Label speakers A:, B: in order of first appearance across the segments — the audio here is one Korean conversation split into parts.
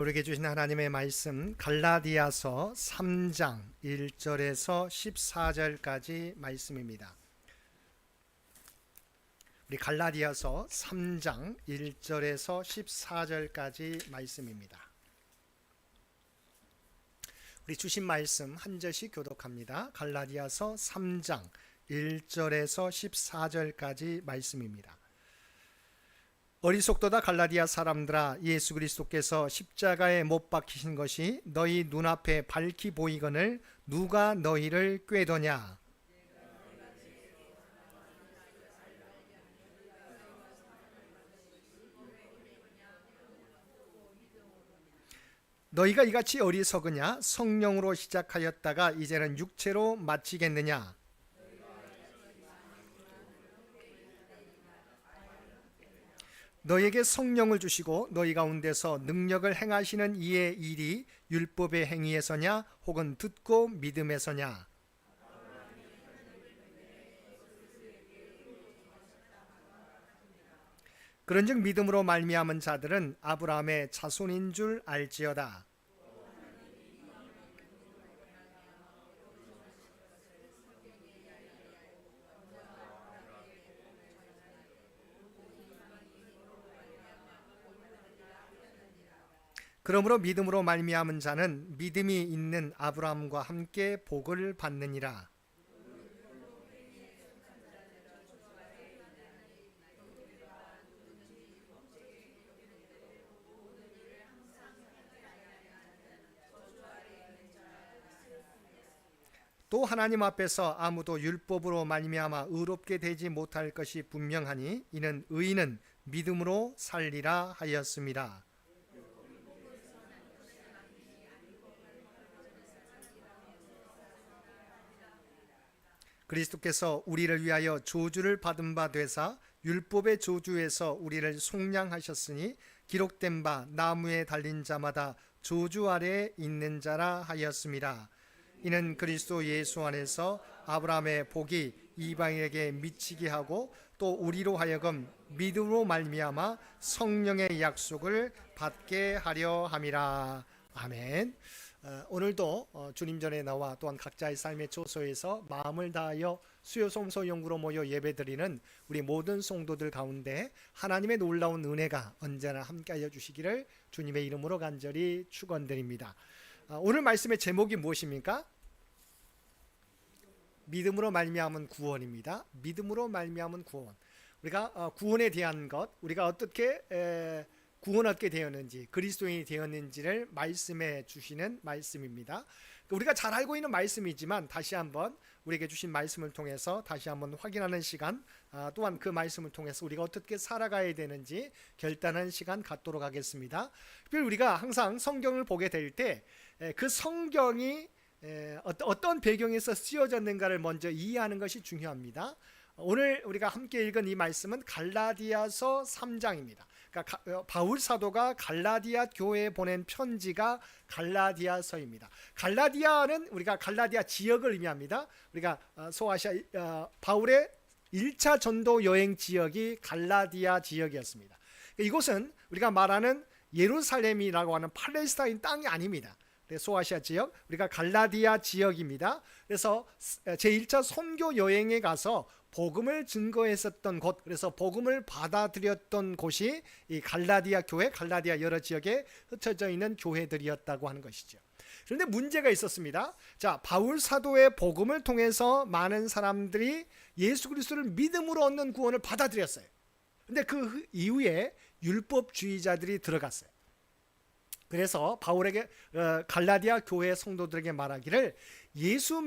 A: 우리에게 주신 하나님의 말씀 갈라디아서 3장 1절에서 14절까지 말씀입니다. 우리 갈라디아서 3장 1절에서 14절까지 말씀입니다. 우리 주신 말씀 한 절씩 교독합니다. 갈라디아서 3장 1절에서 14절까지 말씀입니다. 어리석도다 갈라디아 사람들아, 예수 그리스도께서 십자가에 못 박히신 것이 너희 눈앞에 밝히 보이거늘 누가 너희를 꾀더냐? 너희가 이같이 어리석으냐? 성령으로 시작하였다가 이제는 육체로 마치겠느냐? 너희에게 성령을 주시고 너희 가운데서 능력을 행하시는 이의 일이 율법의 행위에서냐 혹은 듣고 믿음에서냐? 그런즉 믿음으로 말미암은 자들은 아브라함의 자손인 줄 알지어다. 그러므로 믿음으로 말미암은 자는 믿음이 있는 아브라함과 함께 복을 받느니라. 또 하나님 앞에서 아무도 율법으로 말미암아 의롭게 되지 못할 것이 분명하니 이는 의인은 믿음으로 살리라 하였습니다. 그리스도께서 우리를 위하여 저주를 받은 바 되사 율법의 저주에서 우리를 속량하셨으니 기록된 바 나무에 달린 자마다 저주 아래에 있는 자라 하였습니다. 이는 그리스도 예수 안에서 아브라함의 복이 이방인에게 미치게 하고 또 우리로 하여금 믿음으로 말미암아 성령의 약속을 받게 하려 함이라. 아멘. 오늘도 주님 전에 나와 또한 각자의 삶의 초소에서 마음을 다하여 수요성소 연구로 모여 예배드리는 우리 모든 성도들 가운데 하나님의 놀라운 은혜가 언제나 함께하여 주시기를 주님의 이름으로 간절히 축원드립니다. 오늘 말씀의 제목이 무엇입니까? 믿음으로 말미암은 구원입니다. 믿음으로 말미암은 구원. 우리가 구원에 대한 것, 우리가 어떻게 구원 얻게 되었는지, 그리스도인이 되었는지를 말씀해 주시는 말씀입니다. 우리가 잘 알고 있는 말씀이지만 다시 한번 우리에게 주신 말씀을 통해서 다시 한번 확인하는 시간, 또한 그 말씀을 통해서 우리가 어떻게 살아가야 되는지 결단하는 시간 갖도록 하겠습니다. 특별히 우리가 항상 성경을 보게 될 때 그 성경이 어떤 배경에서 쓰여졌는가를 먼저 이해하는 것이 중요합니다. 오늘 우리가 함께 읽은 이 말씀은 갈라디아서 3장입니다. 그러니까 바울 사도가 갈라디아 교회에 보낸 편지가 갈라디아서입니다. 갈라디아는 우리가 갈라디아 지역을 의미합니다. 우리가 소아시아 바울의 1차 전도 여행 지역이 갈라디아 지역이었습니다. 이곳은 우리가 말하는 예루살렘이라고 하는 팔레스타인 땅이 아닙니다. 소아시아 지역, 우리가 갈라디아 지역입니다. 그래서 제1차 선교 여행에 가서 복음을 증거했었던 곳, 그래서 복음을 받아들였던 곳이 이 갈라디아 교회, 갈라디아 여러 지역에 흩어져 있는 교회들이었다고 하는 것이죠. 그런데 문제가 있었습니다. 자, 바울 사도의 복음을 통해서 많은 사람들이 예수 그리스도를 믿음으로 얻는 구원을 받아들였어요. 그런데 그 이후에 율법주의자들이 들어갔어요. 그래서 바울에게 갈라디아 교회 성도들에게 말하기를 예수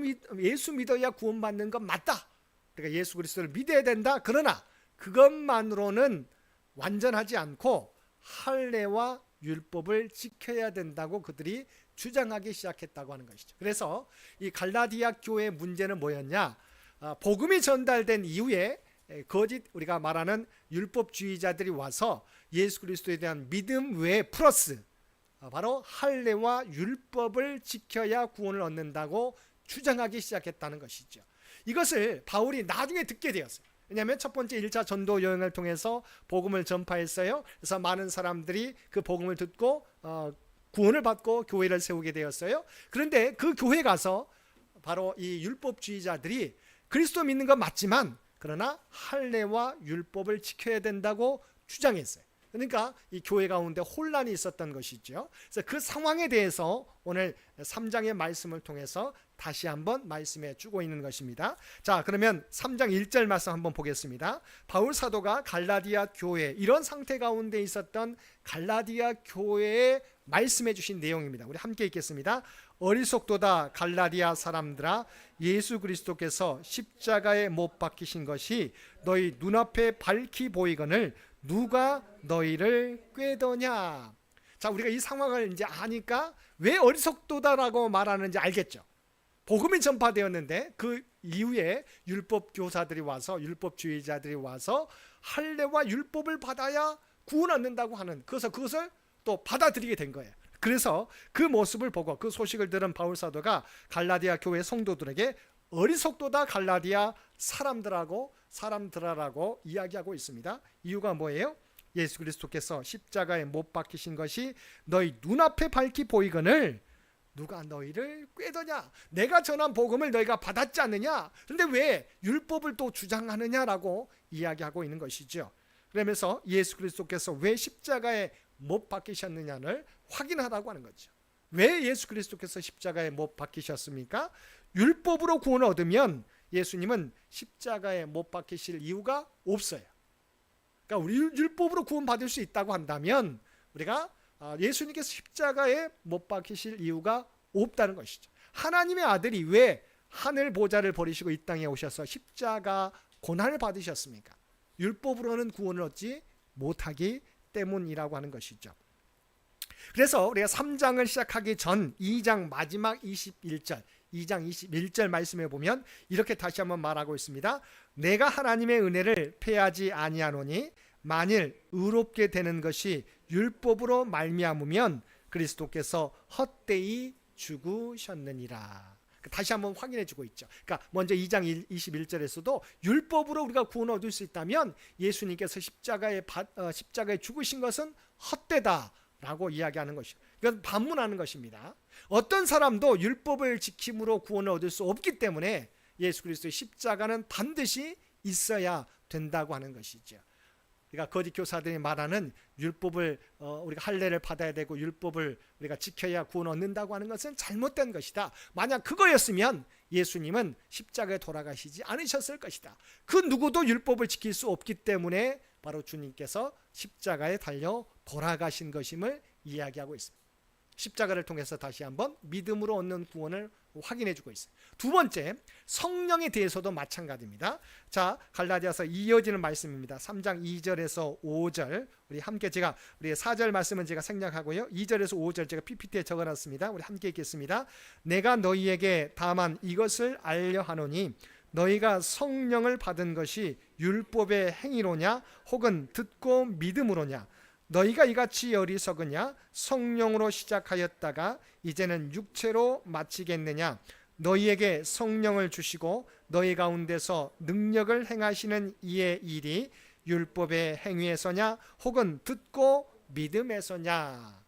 A: 믿어야 구원받는 건 맞다. 그러니까 예수 그리스도를 믿어야 된다. 그러나 그것만으로는 완전하지 않고 할례와 율법을 지켜야 된다고 그들이 주장하기 시작했다고 하는 것이죠. 그래서 이 갈라디아 교회의 문제는 뭐였냐? 복음이 전달된 이후에 거짓 우리가 말하는 율법주의자들이 와서 예수 그리스도에 대한 믿음 외에 플러스 바로 할례와 율법을 지켜야 구원을 얻는다고 주장하기 시작했다는 것이죠. 이것을 바울이 나중에 듣게 되었어요. 왜냐하면 첫 번째 1차 전도 여행을 통해서 복음을 전파했어요. 그래서 많은 사람들이 그 복음을 듣고 구원을 받고 교회를 세우게 되었어요. 그런데 그 교회 가서 바로 이 율법주의자들이 그리스도 믿는 건 맞지만 그러나 할례와 율법을 지켜야 된다고 주장했어요. 그러니까 이 교회 가운데 혼란이 있었던 것이죠. 그래서 그 상황에 대해서 오늘 3장의 말씀을 통해서 다시 한번 말씀해 주고 있는 것입니다. 자, 그러면 3장 1절 말씀 한번 보겠습니다. 바울 사도가 갈라디아 교회, 이런 상태 가운데 있었던 갈라디아 교회에 말씀해 주신 내용입니다. 우리 함께 읽겠습니다. 어리석도다 갈라디아 사람들아, 예수 그리스도께서 십자가에 못 박히신 것이 너희 눈앞에 밝히 보이거늘 누가 너희를 꾀더냐. 자, 우리가 이 상황을 이제 아니까 왜 어리석도다라고 말하는지 알겠죠. 복음이 전파되었는데 그 이후에 율법 교사들이 와서, 율법주의자들이 와서 할례와 율법을 받아야 구원 얻는다고 하는, 그래서 그것을 또 받아들이게 된 거예요. 그래서 그 모습을 보고 그 소식을 들은 바울 사도가 갈라디아 교회 성도들에게 어리석도다 갈라디아 사람들아라고 이야기하고 있습니다. 이유가 뭐예요? 예수 그리스도께서 십자가에 못 박히신 것이 너희 눈앞에 밝히 보이거늘 누가 너희를 꾀더냐. 내가 전한 복음을 너희가 받았지 않느냐. 그런데 왜 율법을 또 주장하느냐라고 이야기하고 있는 것이죠. 그러면서 예수 그리스도께서 왜 십자가에 못 박히셨느냐를 확인하라고 하는 거죠. 왜 예수 그리스도께서 십자가에 못 박히셨습니까? 율법으로 구원을 얻으면 예수님은 십자가에 못 박히실 이유가 없어요. 그러니까 우리 율법으로 구원받을 수 있다고 한다면 우리가 예수님께서 십자가에 못 박히실 이유가 없다는 것이죠. 하나님의 아들이 왜 하늘 보좌를 버리시고 이 땅에 오셔서 십자가 고난을 받으셨습니까? 율법으로는 구원을 얻지 못하기 때문이라고 하는 것이죠. 그래서 우리가 3장을 시작하기 전 2장 마지막 21절, 2장 21절 말씀에 보면 이렇게 다시 한번 말하고 있습니다. 내가 하나님의 은혜를 패하지 아니하노니 만일 의롭게 되는 것이 율법으로 말미암으면 그리스도께서 헛되이 죽으셨느니라. 다시 한번 확인해 주고 있죠. 그러니까 먼저 2장 21절에서도 율법으로 우리가 구원을 얻을 수 있다면 예수님께서 십자가에 죽으신 것은 헛되다라고 이야기하는 것이죠. 이건 반문하는 것입니다. 어떤 사람도 율법을 지킴으로 구원을 얻을 수 없기 때문에 예수 그리스도의 십자가는 반드시 있어야 된다고 하는 것이죠. 그러니까 거짓 교사들이 말하는 율법을 우리가 할례를 받아야 되고 율법을 우리가 지켜야 구원 얻는다고 하는 것은 잘못된 것이다. 만약 그거였으면 예수님은 십자가에 돌아가시지 않으셨을 것이다. 그 누구도 율법을 지킬 수 없기 때문에 바로 주님께서 십자가에 달려 돌아가신 것임을 이야기하고 있습니다. 십자가를 통해서 다시 한번 믿음으로 얻는 구원을 확인해 주고 있어요. 두 번째, 성령에 대해서도 마찬가지입니다. 자, 갈라디아서 이어지는 말씀입니다. 3장 2절에서 5절 우리 함께 우리 4절 말씀은 제가 생략하고요. 2절에서 5절 제가 PPT에 적어놨습니다. 우리 함께 읽겠습니다. 내가 너희에게 다만 이것을 알려 하노니 너희가 성령을 받은 것이 율법의 행위로냐 혹은 듣고 믿음으로냐 너희가 이같이 어리석으냐 성령으로 시작하였다가 이제는 육체로 마치겠느냐 너희에게 성령을 주시고 너희 가운데서 능력을 행하시는 이의 일이 율법의 행위에서냐 혹은 듣고 믿음에서냐.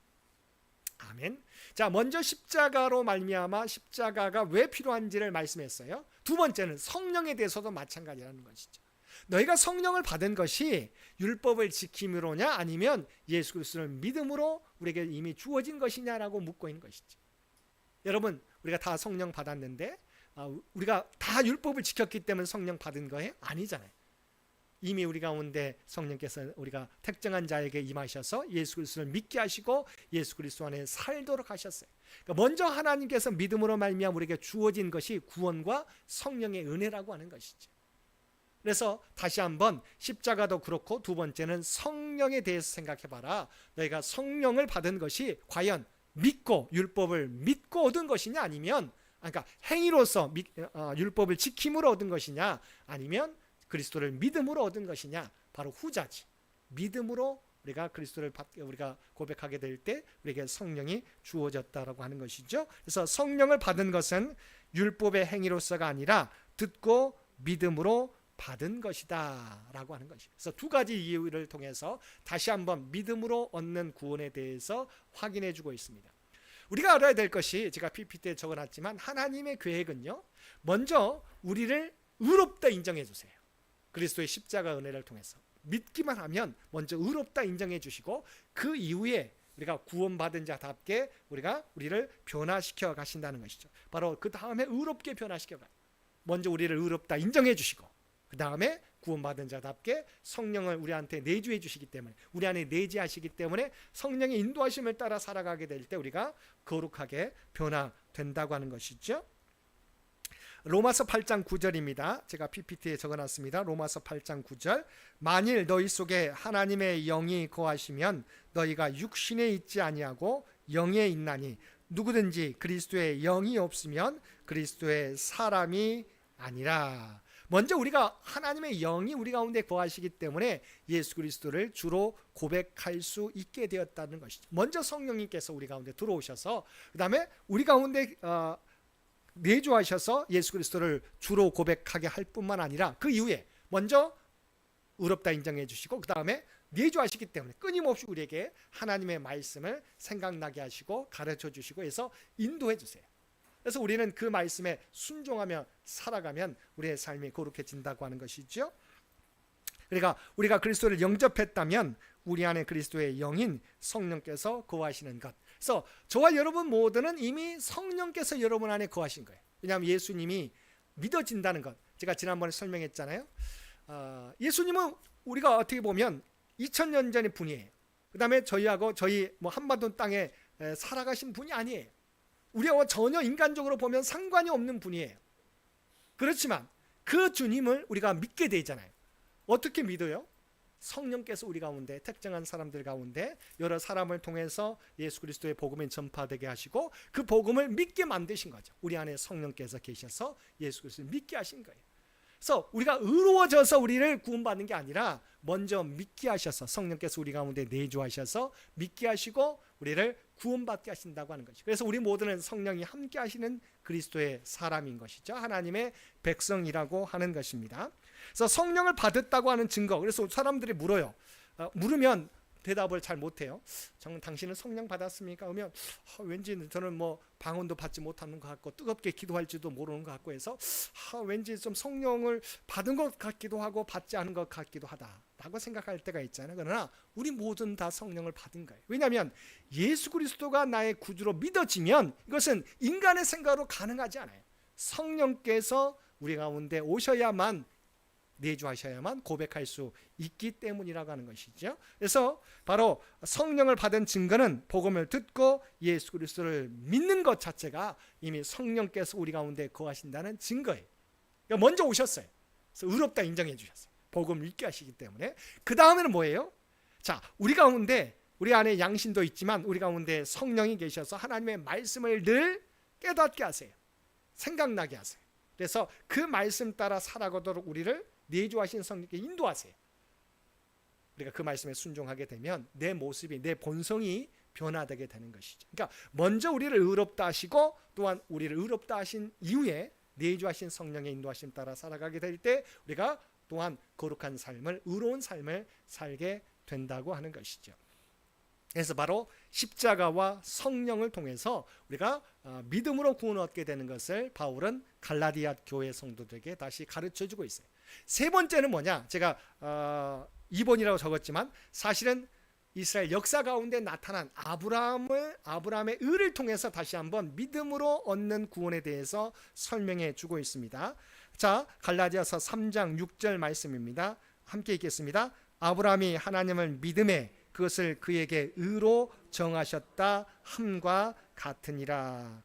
A: 아멘. 자, 먼저 십자가로 말미암아 십자가가 왜 필요한지를 말씀했어요. 두 번째는 성령에 대해서도 마찬가지라는 것이죠. 너희가 성령을 받은 것이 율법을 지킴으로냐 아니면 예수 그리스도를 믿음으로 우리에게 이미 주어진 것이냐라고 묻고 있는 것이죠. 여러분, 우리가 다 성령 받았는데 우리가 다 율법을 지켰기 때문에 성령 받은 거예요? 아니잖아요. 이미 우리 가운데 성령께서 우리가 택정한 자에게 임하셔서 예수 그리스도를 믿게 하시고 예수 그리스도 안에 살도록 하셨어요. 그러니까 먼저 하나님께서 믿음으로 말미암아 우리에게 주어진 것이 구원과 성령의 은혜라고 하는 것이죠. 그래서 다시 한번 십자가도 그렇고 두 번째는 성령에 대해서 생각해봐라. 너희가 성령을 받은 것이 과연 믿고 율법을 믿고 얻은 것이냐 아니면 그러니까 행위로서 율법을 지킴으로 얻은 것이냐 아니면 그리스도를 믿음으로 얻은 것이냐. 바로 후자지. 믿음으로 우리가 그리스도를 우리가 고백하게 될 때 우리에게 성령이 주어졌다라고 하는 것이죠. 그래서 성령을 받은 것은 율법의 행위로서가 아니라 듣고 믿음으로 받은 것이다 라고 하는 것이죠. 그래서 두 가지 이유를 통해서 다시 한번 믿음으로 얻는 구원에 대해서 확인해 주고 있습니다. 우리가 알아야 될 것이 제가 PPT에 적어놨지만 하나님의 계획은요, 먼저 우리를 의롭다 인정해 주세요. 그리스도의 십자가 은혜를 통해서 믿기만 하면 먼저 의롭다 인정해 주시고 그 이후에 우리가 구원받은 자답게 우리를 변화시켜 가신다는 것이죠. 바로 그 다음에 의롭게 변화시켜 가요. 먼저 우리를 의롭다 인정해 주시고 그 다음에 구원받은 자답게 성령을 우리한테 내주해 주시기 때문에, 우리 안에 내재하시기 때문에 성령의 인도하심을 따라 살아가게 될 때 우리가 거룩하게 변화된다고 하는 것이죠. 로마서 8장 9절입니다. 제가 PPT에 적어놨습니다. 로마서 8장 9절. 만일 너희 속에 하나님의 영이 거하시면 너희가 육신에 있지 아니하고 영에 있나니 누구든지 그리스도의 영이 없으면 그리스도의 사람이 아니라. 먼저 우리가 하나님의 영이 우리 가운데 거하시기 때문에 예수 그리스도를 주로 고백할 수 있게 되었다는 것이죠. 먼저 성령님께서 우리 가운데 들어오셔서 그 다음에 우리 가운데 내주하셔서 예수 그리스도를 주로 고백하게 할 뿐만 아니라 그 이후에 먼저 의롭다 인정해 주시고 그 다음에 내주하시기 때문에 끊임없이 우리에게 하나님의 말씀을 생각나게 하시고 가르쳐 주시고 해서 인도해 주세요. 그래서 우리는 그 말씀에 순종하며 살아가면 우리의 삶이 거룩해진다고 하는 것이죠. 그러니까 우리가 그리스도를 영접했다면 우리 안에 그리스도의 영인 성령께서 거하시는 것. 그래서 저와 여러분 모두는 이미 성령께서 여러분 안에 거하신 거예요. 왜냐하면 예수님이 믿어진다는 것, 제가 지난번에 설명했잖아요. 예수님은 우리가 어떻게 보면 2000년 전의 분이에요. 그 다음에 저희하고 저희 한반도 땅에 살아가신 분이 아니에요. 우리하고 전혀 인간적으로 보면 상관이 없는 분이에요. 그렇지만 그 주님을 우리가 믿게 되잖아요. 어떻게 믿어요? 성령께서 우리 가운데, 특정한 사람들 가운데 여러 사람을 통해서 예수 그리스도의 복음이 전파되게 하시고 그 복음을 믿게 만드신 거죠. 우리 안에 성령께서 계셔서 예수 그리스도를 믿게 하신 거예요. 그래서 우리가 의로워져서 우리를 구원받는 게 아니라 먼저 믿게 하셔서 성령께서 우리 가운데 내주하셔서 믿게 하시고 우리를 구원받게 하신다고 하는 것이죠. 그래서 우리 모두는 성령이 함께 하시는 그리스도의 사람인 것이죠. 하나님의 백성이라고 하는 것입니다. 그래서 성령을 받았다고 하는 증거, 그래서 사람들이 물어요. 물으면 대답을 잘 못해요. 당신은 성령 받았습니까? 그러면 왠지 저는 방언도 받지 못하는 것 같고 뜨겁게 기도할지도 모르는 것 같고 해서 왠지 좀 성령을 받은 것 같기도 하고 받지 않은 것 같기도 하다라고 생각할 때가 있잖아요. 그러나 우리 모두는 다 성령을 받은 거예요. 왜냐하면 예수 그리스도가 나의 구주로 믿어지면 이것은 인간의 생각으로 가능하지 않아요. 성령께서 우리 가운데 오셔야만, 내주하셔야만 고백할 수 있기 때문이라고 하는 것이죠. 그래서 바로 성령을 받은 증거는 복음을 듣고 예수 그리스도를 믿는 것 자체가 이미 성령께서 우리 가운데 거하신다는 증거예요. 그러니까 먼저 오셨어요. 그래서 의롭다 인정해 주셨어요. 복음을 믿게 하시기 때문에. 그 다음에는 뭐예요? 자, 우리 가운데, 우리 안에 양심도 있지만 우리 가운데 성령이 계셔서 하나님의 말씀을 늘 깨닫게 하세요. 생각나게 하세요. 그래서 그 말씀 따라 살아가도록 우리를 내주하신 성령께 인도하세요. 우리가 그 말씀에 순종하게 되면 내 모습이, 내 본성이 변화되게 되는 것이죠. 그러니까 먼저 우리를 의롭다 하시고 또한 우리를 의롭다 하신 이후에 내주하신 성령의 인도하심 따라 살아가게 될 때 우리가 또한 거룩한 삶을, 의로운 삶을 살게 된다고 하는 것이죠. 그래서 바로 십자가와 성령을 통해서 우리가 믿음으로 구원을 얻게 되는 것을 바울은 갈라디아 교회 성도들에게 다시 가르쳐주고 있어요. 세 번째는 뭐냐? 제가 2번이라고 적었지만 사실은 이스라엘 역사 가운데 나타난 아브라함의 의를 통해서 다시 한번 믿음으로 얻는 구원에 대해서 설명해 주고 있습니다. 자, 갈라디아서 3장 6절 말씀입니다. 함께 읽겠습니다. 아브라함이 하나님을 믿음에 그것을 그에게 의로 정하셨다 함과 같으니라.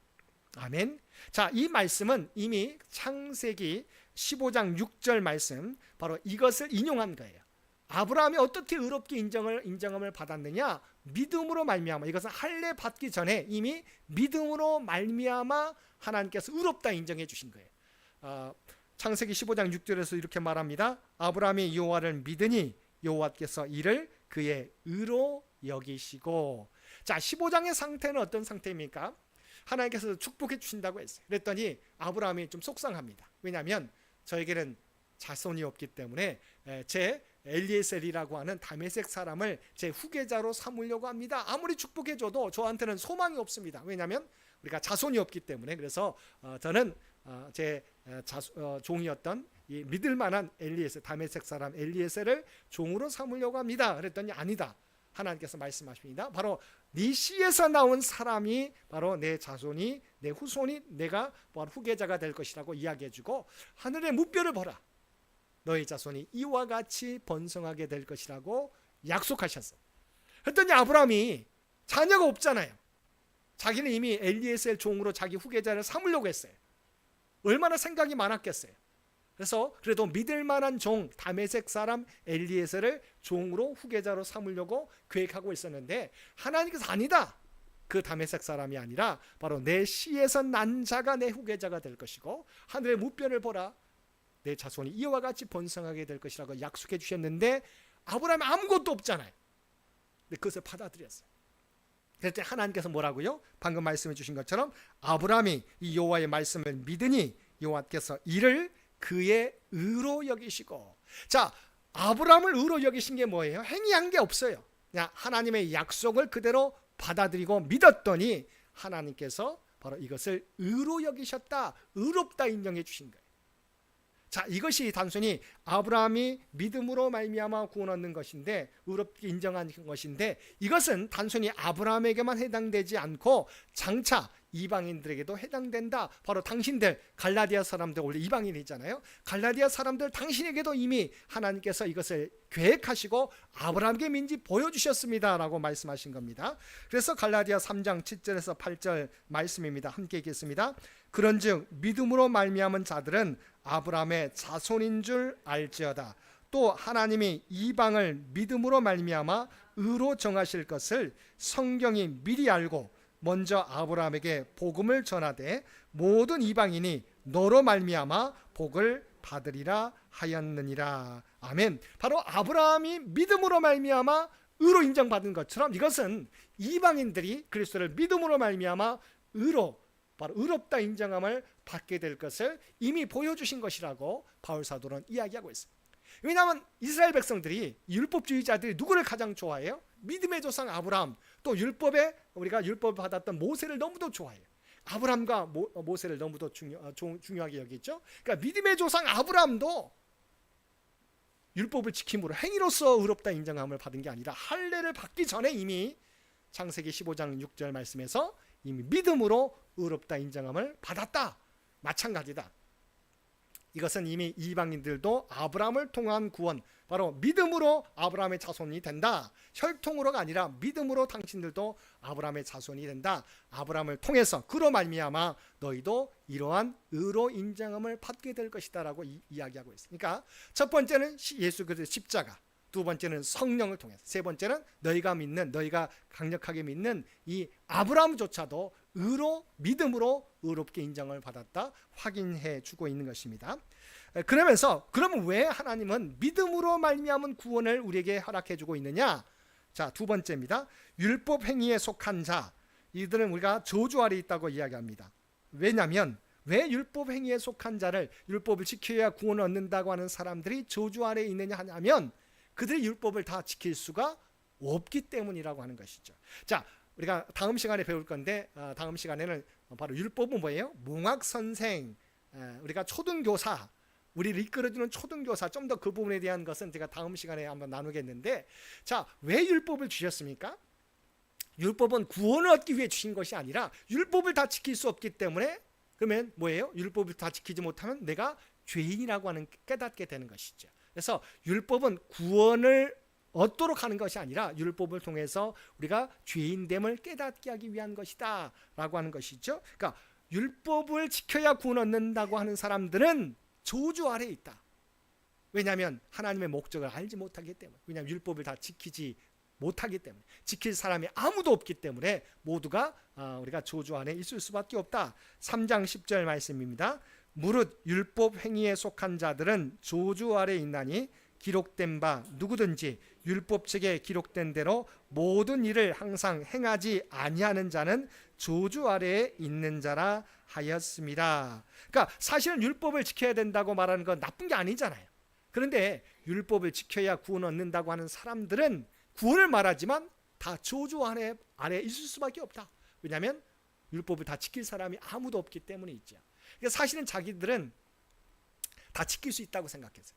A: 아멘. 자, 이 말씀은 이미 창세기 15장 6절 말씀, 바로 이것을 인용한 거예요. 아브라함이 어떻게 의롭게 인정함을 받았느냐? 믿음으로 말미암아. 이것은 할례 받기 전에 이미 믿음으로 말미암아 하나님께서 의롭다 인정해 주신 거예요. 창세기 15장 6절에서 이렇게 말합니다. 아브라함이 여호와를 믿으니 여호와께서 이를 그의 의로 여기시고. 자, 15장의 상태는 어떤 상태입니까? 하나님께서 축복해 주신다고 했어요. 그랬더니 아브라함이 좀 속상합니다. 왜냐하면 저에게는 자손이 없기 때문에 제 엘리에셀이라고 하는 다메섹 사람을 제 후계자로 삼으려고 합니다. 아무리 축복해줘도 저한테는 소망이 없습니다. 왜냐하면 우리가 자손이 없기 때문에. 그래서 저는 제 종이었던 이 믿을 만한 엘리에셀, 다메섹 사람 엘리에셀을 종으로 삼으려고 합니다. 그랬더니 아니다. 하나님께서 말씀하십니다. 바로 네 씨에서 나온 사람이 바로 내 자손이, 내 후손이 내가 바로 후계자가 될 것이라고 이야기해주고, 하늘의 무뼈를 보라, 너희 자손이 이와 같이 번성하게 될 것이라고 약속하셨어요. 그랬더니 아브라함이 자녀가 없잖아요. 자기는 이미 엘리에셀 종으로 자기 후계자를 삼으려고 했어요. 얼마나 생각이 많았겠어요. 그래서 그래도 믿을 만한 종 다메섹 사람 엘리에셀을 종으로 후계자로 삼으려고 계획하고 있었는데, 하나님께서 아니다. 그 다메섹 사람이 아니라 바로 내 씨에서 난 자가 내 후계자가 될 것이고, 하늘의 무뼈를 보라, 내 자손이 이와 같이 번성하게 될 것이라고 약속해 주셨는데, 아브라함이 아무것도 없잖아요. 근데 그것을 받아들였어요. 그랬더니 하나님께서 뭐라고요? 방금 말씀해 주신 것처럼 아브라함이 이 여호와의 말씀을 믿으니 여호와께서 이를 그의 의로 여기시고. 자, 아브라함을 의로 여기신 게 뭐예요? 행위한 게 없어요. 그냥 하나님의 약속을 그대로 받아들이고 믿었더니 하나님께서 바로 이것을 의로 여기셨다, 의롭다 인정해 주신 거예요. 자, 이것이 단순히 아브라함이 믿음으로 말미암아 구원 얻는 것인데, 의롭게 인정한 것인데, 이것은 단순히 아브라함에게만 해당되지 않고 장차 이방인들에게도 해당된다. 바로 당신들, 갈라디아 사람들, 원래 이방인이잖아요. 갈라디아 사람들 당신에게도 이미 하나님께서 이것을 계획하시고 아브라함에게 민지 보여주셨습니다 라고 말씀하신 겁니다. 그래서 갈라디아 3장 7절에서 8절 말씀입니다. 함께 읽겠습니다. 그런즉 믿음으로 말미암은 자들은 아브라함의 자손인 줄 알지어다. 또 하나님이 이방을 믿음으로 말미암아 의로 정하실 것을 성경이 미리 알고 먼저 아브라함에게 복음을 전하되 모든 이방인이 너로 말미암아 복을 받으리라 하였느니라. 아멘. 바로 아브라함이 믿음으로 말미암아 의로 인정받은 것처럼 이것은 이방인들이 그리스도를 믿음으로 말미암아 의로, 바로 의롭다 인정함을 받게 될 것을 이미 보여주신 것이라고 바울 사도는 이야기하고 있습니다. 왜냐하면 이스라엘 백성들이, 율법주의자들이 누구를 가장 좋아해요? 믿음의 조상 아브라함, 또 율법에 우리가 율법을 받았던 모세를 너무도 좋아해요. 아브라함과 모세를 너무도 중요하게 여기죠. 그러니까 믿음의 조상 아브라함도 율법을 지킴으로 행위로서 의롭다 인정함을 받은 게 아니라 할례를 받기 전에 이미 창세기 15장 6절 말씀에서 이미 믿음으로 의롭다 인정함을 받았다. 마찬가지다. 이것은 이미 이방인들도 아브라함을 통한 구원, 바로 믿음으로 아브라함의 자손이 된다. 혈통으로가 아니라 믿음으로 당신들도 아브라함의 자손이 된다. 아브라함을 통해서 그로 말미암아 너희도 이러한 의로 인정함을 받게 될 것이다 라고 이야기하고 있으니까, 첫 번째는 예수 그리스도의 십자가, 두 번째는 성령을 통해서, 세 번째는 너희가 믿는, 너희가 강력하게 믿는 이 아브라함조차도 의로, 믿음으로 의롭게 인정을 받았다 확인해 주고 있는 것입니다. 그러면서 그러면 왜 하나님은 믿음으로 말미암은 구원을 우리에게 허락해 주고 있느냐? 자, 두 번째입니다. 율법 행위에 속한 자, 이들은 우리가 저주 아래 있다고 이야기합니다. 왜냐하면 왜 율법 행위에 속한 자를, 율법을 지켜야 구원을 얻는다고 하는 사람들이 저주 아래 있느냐 하냐면, 그들이 율법을 다 지킬 수가 없기 때문이라고 하는 것이죠. 자, 우리가 다음 시간에 배울 건데, 다음 시간에는 바로 율법은 뭐예요? 몽학 선생, 우리가 초등교사, 우리를 이끌어주는 초등교사, 좀 더 그 부분에 대한 것은 제가 다음 시간에 한번 나누겠는데, 자, 왜 율법을 주셨습니까? 율법은 구원을 얻기 위해 주신 것이 아니라 율법을 다 지킬 수 없기 때문에, 그러면 뭐예요? 율법을 다 지키지 못하면 내가 죄인이라고 하는 깨닫게 되는 것이죠. 그래서 율법은 구원을 얻도록 하는 것이 아니라 율법을 통해서 우리가 죄인됨을 깨닫게 하기 위한 것이다 라고 하는 것이죠. 그러니까 율법을 지켜야 구원 얻는다고 하는 사람들은 저주 아래에 있다. 왜냐하면 하나님의 목적을 알지 못하기 때문에, 왜냐하면 율법을 다 지키지 못하기 때문에, 지킬 사람이 아무도 없기 때문에 모두가 우리가 저주 안에 있을 수밖에 없다. 3장 10절 말씀입니다. 무릇 율법 행위에 속한 자들은 저주 아래 있나니 기록된 바 누구든지 율법책에 기록된 대로 모든 일을 항상 행하지 아니하는 자는 저주 아래에 있는 자라 하였습니다. 그러니까 사실은 율법을 지켜야 된다고 말하는 건 나쁜 게 아니잖아요. 그런데 율법을 지켜야 구원 얻는다고 하는 사람들은 구원을 말하지만 다 저주 아래 있을 수밖에 없다. 왜냐하면 율법을 다 지킬 사람이 아무도 없기 때문에 있죠. 그러니까 사실은 자기들은 다 지킬 수 있다고 생각했어요.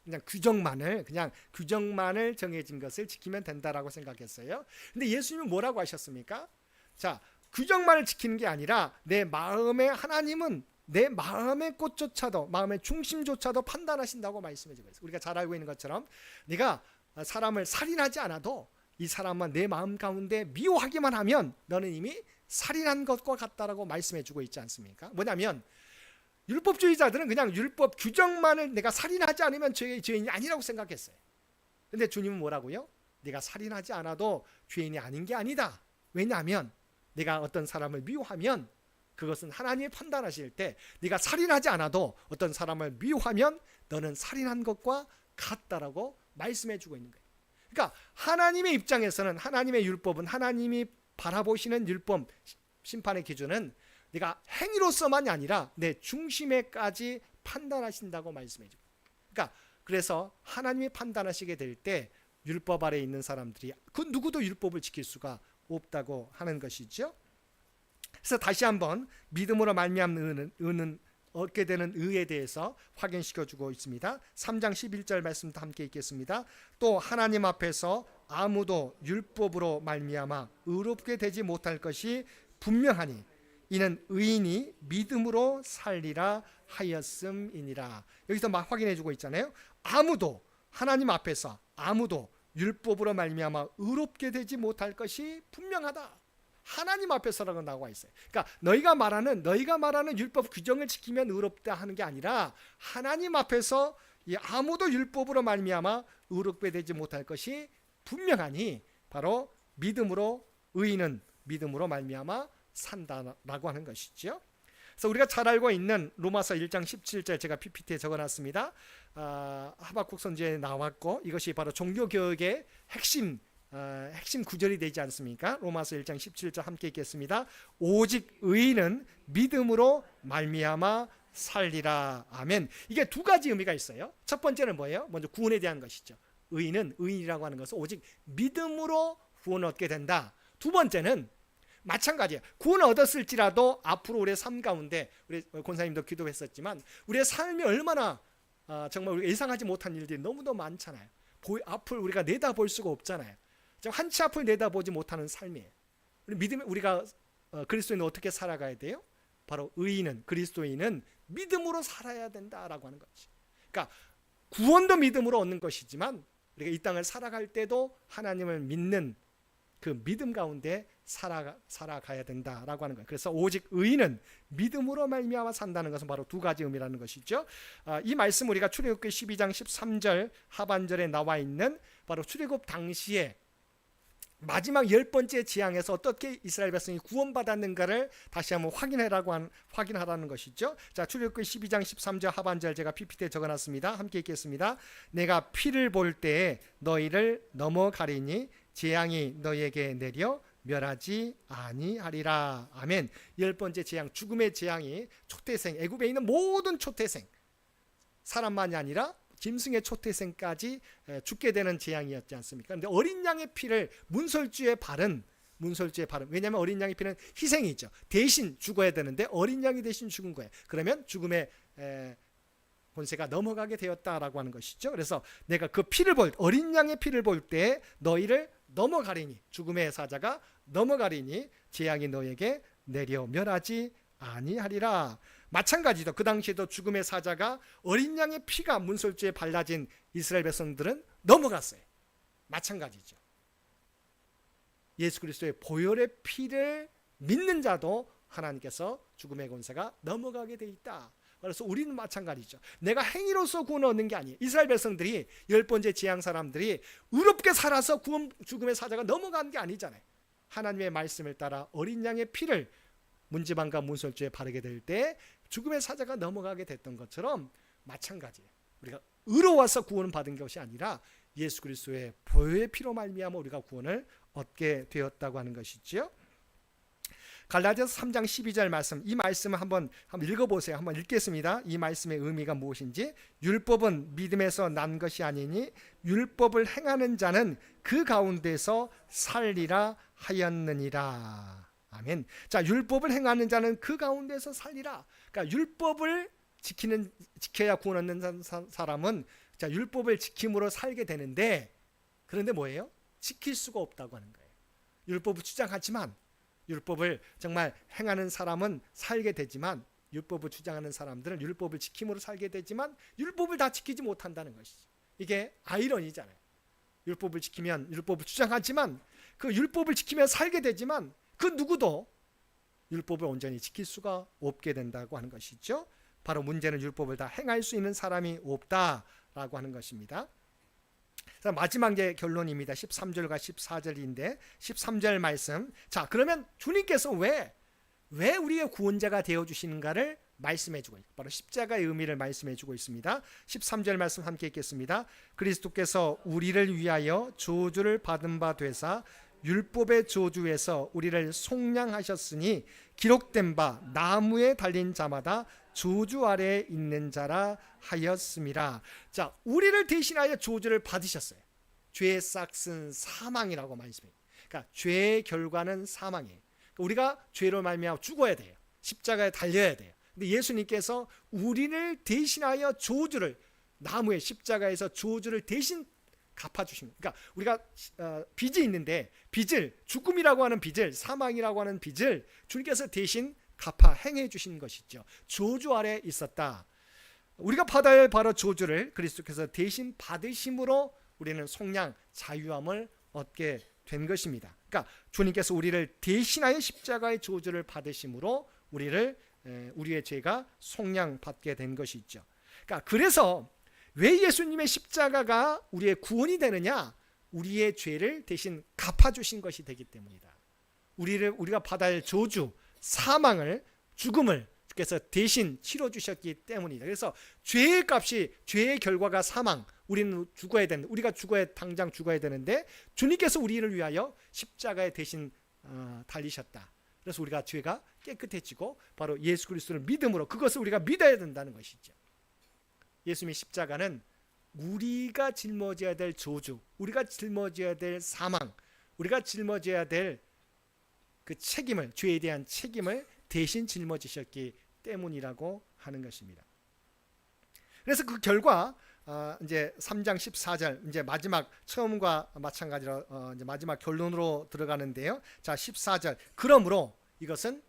A: 그냥 규정만을 정해진 것을 지키면 된다라고 생각했어요. 근데 예수님은 뭐라고 하셨습니까? 자, 규정만을 지키는 게 아니라 내 마음에 하나님은 내 마음의 꽃조차도 마음의 중심조차도 판단하신다고 말씀해주고 있어요. 우리가 잘 알고 있는 것처럼 네가 사람을 살인하지 않아도 이 사람만 내 마음 가운데 미워하기만 하면 너는 이미 살인한 것과 같다라고 말씀해주고 있지 않습니까? 뭐냐면 율법주의자들은 그냥 율법 규정만을 내가 살인하지 않으면 죄인이 아니라고 생각했어요. 근데 주님은 뭐라고요? 네가 살인하지 않아도 죄인이 아닌 게 아니다. 왜냐하면 내가 어떤 사람을 미워하면 그것은 하나님이 판단하실 때 네가 살인하지 않아도 어떤 사람을 미워하면 너는 살인한 것과 같다라고 말씀해주고 있는 거예요. 그러니까 하나님의 입장에서는 하나님의 율법은 하나님이 바라보시는 율법 심판의 기준은 네가 행위로서만이 아니라 내 중심에까지 판단하신다고 말씀해줘요. 그러니까 그래서 하나님이 판단하시게 될 때 율법 아래에 있는 사람들이 그 누구도 율법을 지킬 수가 없다고 하는 것이죠. 그래서 다시 한번 믿음으로 말미암는 의는 얻게 되는 의에 대해서 확인시켜주고 있습니다. 3장 11절 말씀도 함께 읽겠습니다. 또 하나님 앞에서 아무도 율법으로 말미암아 의롭게 되지 못할 것이 분명하니 이는 의인이 믿음으로 살리라 하였음이니라. 여기서 막 확인해주고 있잖아요. 아무도 하나님 앞에서 아무도 율법으로 말미암아 의롭게 되지 못할 것이 분명하다. 하나님 앞에서라고 나와 있어요. 그러니까 너희가 말하는 율법 규정을 지키면 의롭다 하는 게 아니라 하나님 앞에서 아무도 율법으로 말미암아 의롭게 되지 못할 것이 분명하니 바로 믿음으로 의인은 믿음으로 말미암아 산다라고 하는 것이죠. 그래서 우리가 잘 알고 있는 로마서 1장 17절 제가 PPT에 적어놨습니다. 하박국 선지에 나왔고 이것이 바로 종교개혁의 핵심 구절이 되지 않습니까? 로마서 1장 17절 함께 읽겠습니다. 오직 의인은 믿음으로 말미암아 살리라. 아멘. 이게 두 가지 의미가 있어요. 첫 번째는 뭐예요? 먼저 구원에 대한 것이죠. 의인이라고 하는 것은 오직 믿음으로 구원을 얻게 된다. 두 번째는 마찬가지예요. 구원을 얻었을지라도 앞으로 우리의 삶 가운데 우리 권사님도 기도했었지만 우리의 삶이 얼마나 정말 우리가 예상하지 못한 일들이 너무도 많잖아요. 앞을 우리가 내다볼 수가 없잖아요. 한치 앞을 내다보지 못하는 삶이에요. 우리가 그리스도인은 어떻게 살아가야 돼요? 바로 그리스도인은 믿음으로 살아야 된다라고 하는 거지. 그러니까 구원도 믿음으로 얻는 것이지만 우리가 이 땅을 살아갈 때도 하나님을 믿는 그 믿음 가운데 살아가야 된다라고 하는 거예요. 그래서 오직 의인은 믿음으로 말미암아 산다는 것은 바로 두 가지 의미라는 것이죠. 이 말씀 우리가 출애굽기 12장 13절 하반절에 나와 있는 바로 출애굽 당시에 마지막 10번째 재앙에서 어떻게 이스라엘 백성이 구원받았는가를 다시 한번 확인하라는 것이죠. 자, 출애굽기 12장 13절 하반절 제가 PPT에 적어놨습니다. 함께 읽겠습니다. 내가 피를 볼 때에 너희를 넘어가리니 재앙이 너희에게 내려 멸하지 아니하리라. 아멘. 10번째 재앙, 죽음의 재앙이 초태생, 애굽에 있는 모든 초태생, 사람만이 아니라 짐승의 초태생까지 죽게 되는 재앙이었지 않습니까? 그런데 어린 양의 피를 문설주에 바른, 왜냐하면 어린 양의 피는 희생이죠. 대신 죽어야 되는데 어린 양이 대신 죽은 거예요. 그러면 죽음의 권세가 넘어가게 되었다라고 하는 것이죠. 그래서 내가 그 어린 양의 피를 볼 때 너희를 넘어가리니, 죽음의 사자가 넘어가리니 재앙이 너에게 내려 멸하지 아니하리라. 마찬가지로 그 당시에도 죽음의 사자가 어린 양의 피가 문설주에 발라진 이스라엘 백성들은 넘어갔어요. 마찬가지죠. 예수 그리스도의 보혈의 피를 믿는 자도 하나님께서 죽음의 권세가 넘어가게 돼 있다. 그래서 우리는 마찬가지죠. 내가 행위로서 구원을 얻는 게 아니에요. 이스라엘 백성들이 10번째 재앙 사람들이 의롭게 살아서 죽음의 사자가 넘어간 게 아니잖아요. 하나님의 말씀을 따라 어린 양의 피를 문지방과 문설주에 바르게 될 때 죽음의 사자가 넘어가게 됐던 것처럼 마찬가지예요. 우리가 의로워서 구원을 받은 것이 아니라 예수 그리스도의 보혈의 피로 말미암아 우리가 구원을 얻게 되었다고 하는 것이죠. 갈라디아서 3장 12절 말씀, 이 말씀을 한번 읽어보세요. 한번 읽겠습니다. 이 말씀의 의미가 무엇인지. 율법은 믿음에서 난 것이 아니니 율법을 행하는 자는 그 가운데서 살리라 하였느니라. 아멘. 자, 율법을 행하는 자는 그 가운데서 살리라. 그러니까 율법을 지켜야 구원 얻는 사람은 자, 율법을 지킴으로 살게 되는데, 그런데 뭐예요? 지킬 수가 없다고 하는 거예요. 율법을 주장하지만, 율법을 정말 행하는 사람은 살게 되지만, 율법을 주장하는 사람들은 율법을 지킴으로 살게 되지만 율법을 다 지키지 못한다는 것이죠. 이게 아이러니잖아요. 율법을 지키면, 율법을 주장하지만 그 율법을 지키면 살게 되지만 그 누구도 율법을 온전히 지킬 수가 없게 된다고 하는 것이죠. 바로 문제는 율법을 다 행할 수 있는 사람이 없다라고 하는 것입니다. 자, 마지막 결론입니다. 13절과 14절인데 13절 말씀. 자, 그러면 주님께서 왜 우리의 구원자가 되어주시는가를 말씀해주고 있습니다. 바로 십자가의 의미를 말씀해주고 있습니다. 13절 말씀 함께 읽겠습니다. 그리스도께서 우리를 위하여 저주를 받은 바 되사 율법의 저주에서 우리를 속량하셨으니 기록된 바 나무에 달린 자마다 저주 아래에 있는 자라 하였음이라. 자, 우리를 대신하여 저주를 받으셨어요. 죄의 싹은 사망이라고 말씀해요. 그러니까 죄의 결과는 사망이에요. 그러니까 우리가 죄로 말미암아 죽어야 돼요. 십자가에 달려야 돼요. 근데 예수님께서 우리를 대신하여 저주를, 나무의 십자가에서 저주를 대신 갚아주신 거예요. 그러니까 우리가 빚이 있는데 빚을, 죽음이라고 하는 빚을, 사망이라고 하는 빚을 주님께서 대신 갚아 행해 주신 것이죠. 저주 아래 있었다. 우리가 받아야 할 바로 저주를 그리스도께서 대신 받으심으로 우리는 속량, 자유함을 얻게 된 것입니다. 그러니까 주님께서 우리를 대신하여 십자가의 저주를 받으심으로 우리의 죄가 속량받게 된 것이죠. 그러니까 그래서 왜 예수님의 십자가가 우리의 구원이 되느냐? 우리의 죄를 대신 갚아주신 것이 되기 때문이다. 우리가 받아야 할 저주, 사망을, 죽음을 주께서 대신 치러주셨기 때문이다. 그래서 죄의 값이, 죄의 결과가 사망, 우리는 죽어야 되는, 우리가 당장 죽어야 되는데 주님께서 우리를 위하여 십자가에 대신 달리셨다. 그래서 우리가 죄가 깨끗해지고 바로 예수 그리스도를 믿음으로, 그것을 우리가 믿어야 된다는 것이죠. 예수님의 십자가는 우리가 짊어져야 될 저주, 우리가 짊어져야 될 사망, 우리가 짊어져야 될 그 책임을, 죄에 대한 책임을 대신 짊어지셨기 때문이라고 하는 것입니다. 그래서 그 결과 이제 3장 14절, 이제 마지막, 처음과 마찬가지로 이제 마지막 결론으로 들어가는데요. 자, 14절. 그러므로 이것은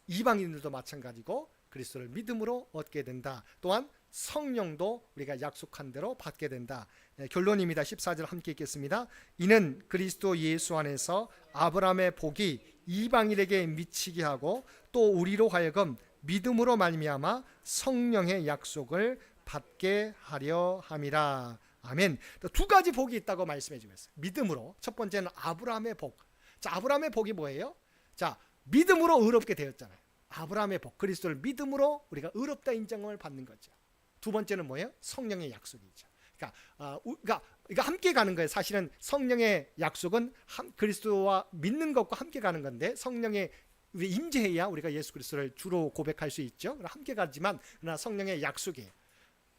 A: 이방인들도 마찬가지고 그리스도를 믿음으로 얻게 된다. 또한 성령도 우리가 약속한 대로 받게 된다. 결론입니다. 14절 함께 읽겠습니다. 이는 그리스도 예수 안에서 아브라함의 복이 이방인에게 미치게 하고 또 우리로 하여금 믿음으로 말미암아 성령의 약속을 받게 하려 함이라. 아멘. 두 가지 복이 있다고 말씀해 주고 있어요. 믿음으로. 첫 번째는 아브라함의 복. 자, 아브라함의 복이 뭐예요? 자, 믿음으로 의롭게 되었잖아요. 아브라함의 복, 그리스도를 믿음으로 우리가 의롭다 인정을 받는 거죠. 두 번째는 뭐예요? 성령의 약속이죠. 그러니까 함께 가는 거예요. 사실은 성령의 약속은 그리스도와 믿는 것과 함께 가는 건데, 성령의 임재해야 우리가 예수 그리스도를 주로 고백할 수 있죠. 함께 가지만 그러나 성령의 약속이에요.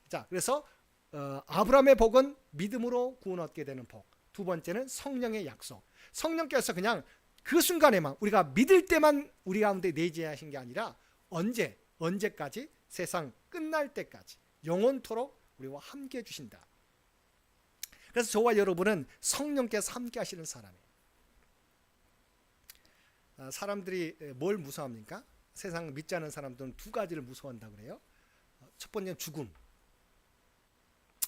A: 자, 그래서 아브라함의 복은 믿음으로 구원 얻게 되는 복. 두 번째는 성령의 약속. 성령께서 그냥 그 순간에만, 우리가 믿을 때만 우리 가운데 내재하신 게 아니라 언제까지? 세상 끝날 때까지 영원토록 우리와 함께 해주신다. 그래서 저와 여러분은 성령께서 함께 하시는 사람이에요. 사람들이 뭘 무서워합니까? 세상 믿지 않는 사람들은 두 가지를 무서워한다고 그래요. 첫 번째는 죽음.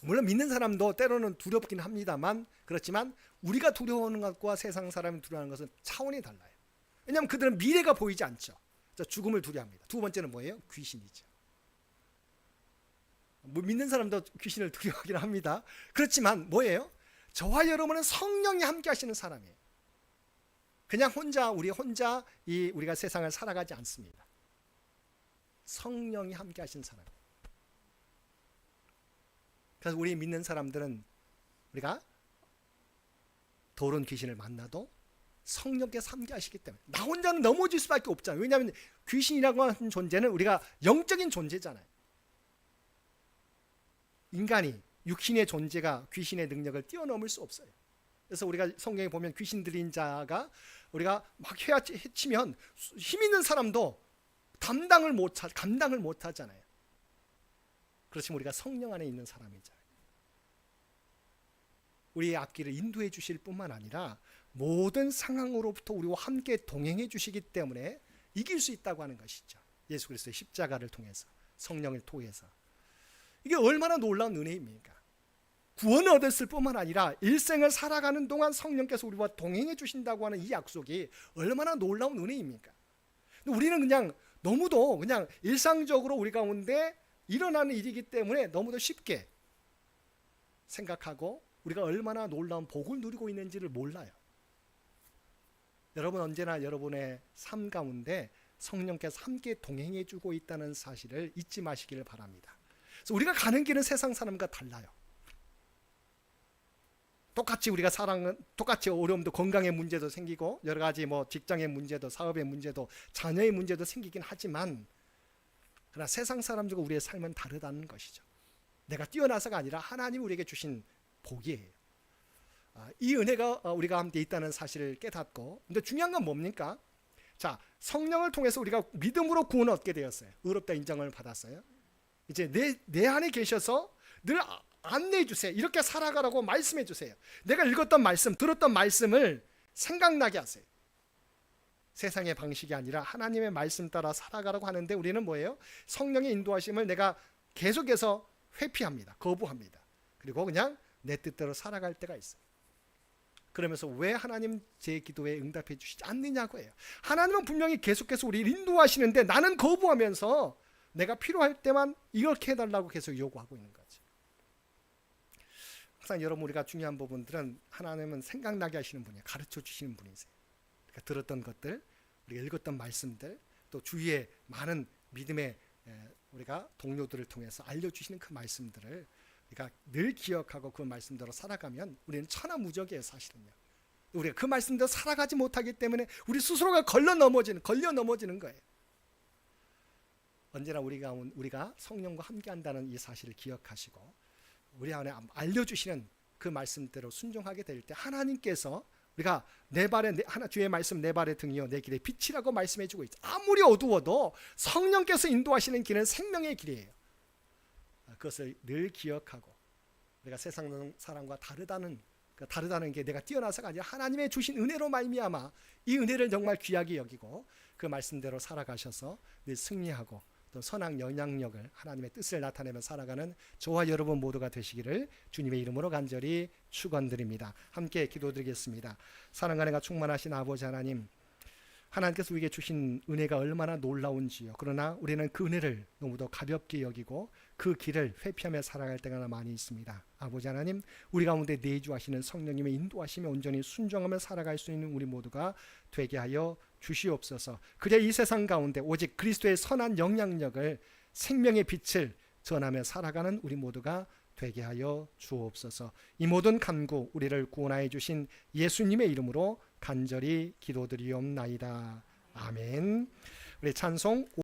A: 물론 믿는 사람도 때로는 두렵긴 합니다만, 그렇지만 우리가 두려워하는 것과 세상 사람이 두려워하는 것은 차원이 달라요. 왜냐하면 그들은 미래가 보이지 않죠. 죽음을 두려워합니다. 두 번째는 뭐예요? 귀신이죠. 믿는 사람도 귀신을 두려워하긴 합니다. 그렇지만 뭐예요? 저와 여러분은 성령이 함께 하시는 사람이에요. 그냥 우리가 세상을 살아가지 않습니다. 성령이 함께 하시는 사람이에요. 그래서 우리 믿는 사람들은 우리가 더러운 귀신을 만나도 성령께서 함께 하시기 때문에. 나 혼자는 넘어질 수밖에 없잖아요. 왜냐하면 귀신이라고 하는 존재는 우리가 영적인 존재잖아요. 인간이, 육신의 존재가 귀신의 능력을 뛰어넘을 수 없어요. 그래서 우리가 성경에 보면 귀신 들린 자가 우리가 막 해치면 힘 있는 사람도 감당을 못 하잖아요. 그렇지만 우리가 성령 안에 있는 사람이잖아요. 우리의 앞길을 인도해 주실 뿐만 아니라 모든 상황으로부터 우리와 함께 동행해 주시기 때문에 이길 수 있다고 하는 것이죠. 예수 그리스도의 십자가를 통해서, 성령을 통해서. 이게 얼마나 놀라운 은혜입니까? 구원을 얻었을 뿐만 아니라 일생을 살아가는 동안 성령께서 우리와 동행해 주신다고 하는 이 약속이 얼마나 놀라운 은혜입니까? 우리는 그냥 너무도 그냥 일상적으로 우리 가운데 일어나는 일이기 때문에 너무도 쉽게 생각하고 우리가 얼마나 놀라운 복을 누리고 있는지를 몰라요. 여러분 언제나 여러분의 삶 가운데 성령께서 함께 동행해 주고 있다는 사실을 잊지 마시기를 바랍니다. 그래서 우리가 가는 길은 세상 사람과 달라요. 똑같이 우리가 똑같이 어려움도, 건강의 문제도 생기고 여러 가지 직장의 문제도, 사업의 문제도, 자녀의 문제도 생기긴 하지만, 그러나 세상 사람들과 우리의 삶은 다르다는 것이죠. 내가 뛰어나서가 아니라 하나님 우리에게 주신 복이에요. 이 은혜가 우리가 함께 있다는 사실을 깨닫고, 근데 중요한 건 뭡니까? 자, 성령을 통해서 우리가 믿음으로 구원을 얻게 되었어요. 의롭다 인정을 받았어요. 이제 내 안에 계셔서 늘 안내해 주세요. 이렇게 살아가라고 말씀해 주세요. 내가 읽었던 말씀, 들었던 말씀을 생각나게 하세요. 세상의 방식이 아니라 하나님의 말씀 따라 살아가라고 하는데, 우리는 뭐예요? 성령의 인도하심을 내가 계속해서 회피합니다. 거부합니다. 그리고 그냥 내 뜻대로 살아갈 때가 있어요. 그러면서 왜 하나님 제 기도에 응답해 주시지 않느냐고 해요. 하나님은 분명히 계속해서 우리를 인도하시는데 나는 거부하면서 내가 필요할 때만 이렇게 해달라고 계속 요구하고 있는 거죠. 항상 여러분, 우리가 중요한 부분들은 하나님은 생각나게 하시는 분이에요. 가르쳐 주시는 분이세요. 그러니까 들었던 것들, 우리가 읽었던 말씀들, 또 주위의 많은 믿음의 우리가 동료들을 통해서 알려주시는 그 말씀들을 우리가 늘 기억하고 그 말씀대로 살아가면 우리는 천하무적이에요. 사실은요. 우리가 그 말씀대로 살아가지 못하기 때문에 우리 스스로가 걸려 넘어지는 거예요. 언제나 우리가 성령과 함께한다는 이 사실을 기억하시고 우리 안에 알려주시는 그 말씀대로 순종하게 될 때, 하나님께서 우리가 주의 말씀 내 발의 등이요 내 길의 빛이라고 말씀해주고 있죠. 아무리 어두워도 성령께서 인도하시는 길은 생명의 길이에요. 그것을 늘 기억하고 우리가 세상 사람과 다르다는 게 내가 뛰어나서가 아니라 하나님의 주신 은혜로 말미암아 이 은혜를 정말 귀하게 여기고 그 말씀대로 살아가셔서 늘 승리하고 또 선한 영향력을, 하나님의 뜻을 나타내며 살아가는 저와 여러분 모두가 되시기를 주님의 이름으로 간절히 축원드립니다. 함께 기도드리겠습니다. 사랑과 은혜가 충만하신 아버지 하나님, 하나님께서 우리에게 주신 은혜가 얼마나 놀라운지요. 그러나 우리는 그 은혜를 너무도 가볍게 여기고 그 길을 회피하며 살아갈 때가 많이 있습니다. 아버지 하나님, 우리 가운데 내주하시는 성령님의 인도하심에 온전히 순종하며 살아갈 수 있는 우리 모두가 되게 하여 주시옵소서. 그래 이 세상 가운데 오직 그리스도의 선한 영향력을, 생명의 빛을 전하며 살아가는 우리 모두가 되게 하여 주옵소서. 이 모든 간구 우리를 구원하여 주신 예수님의 이름으로 간절히 기도드리옵나이다. 아멘. 우리 찬송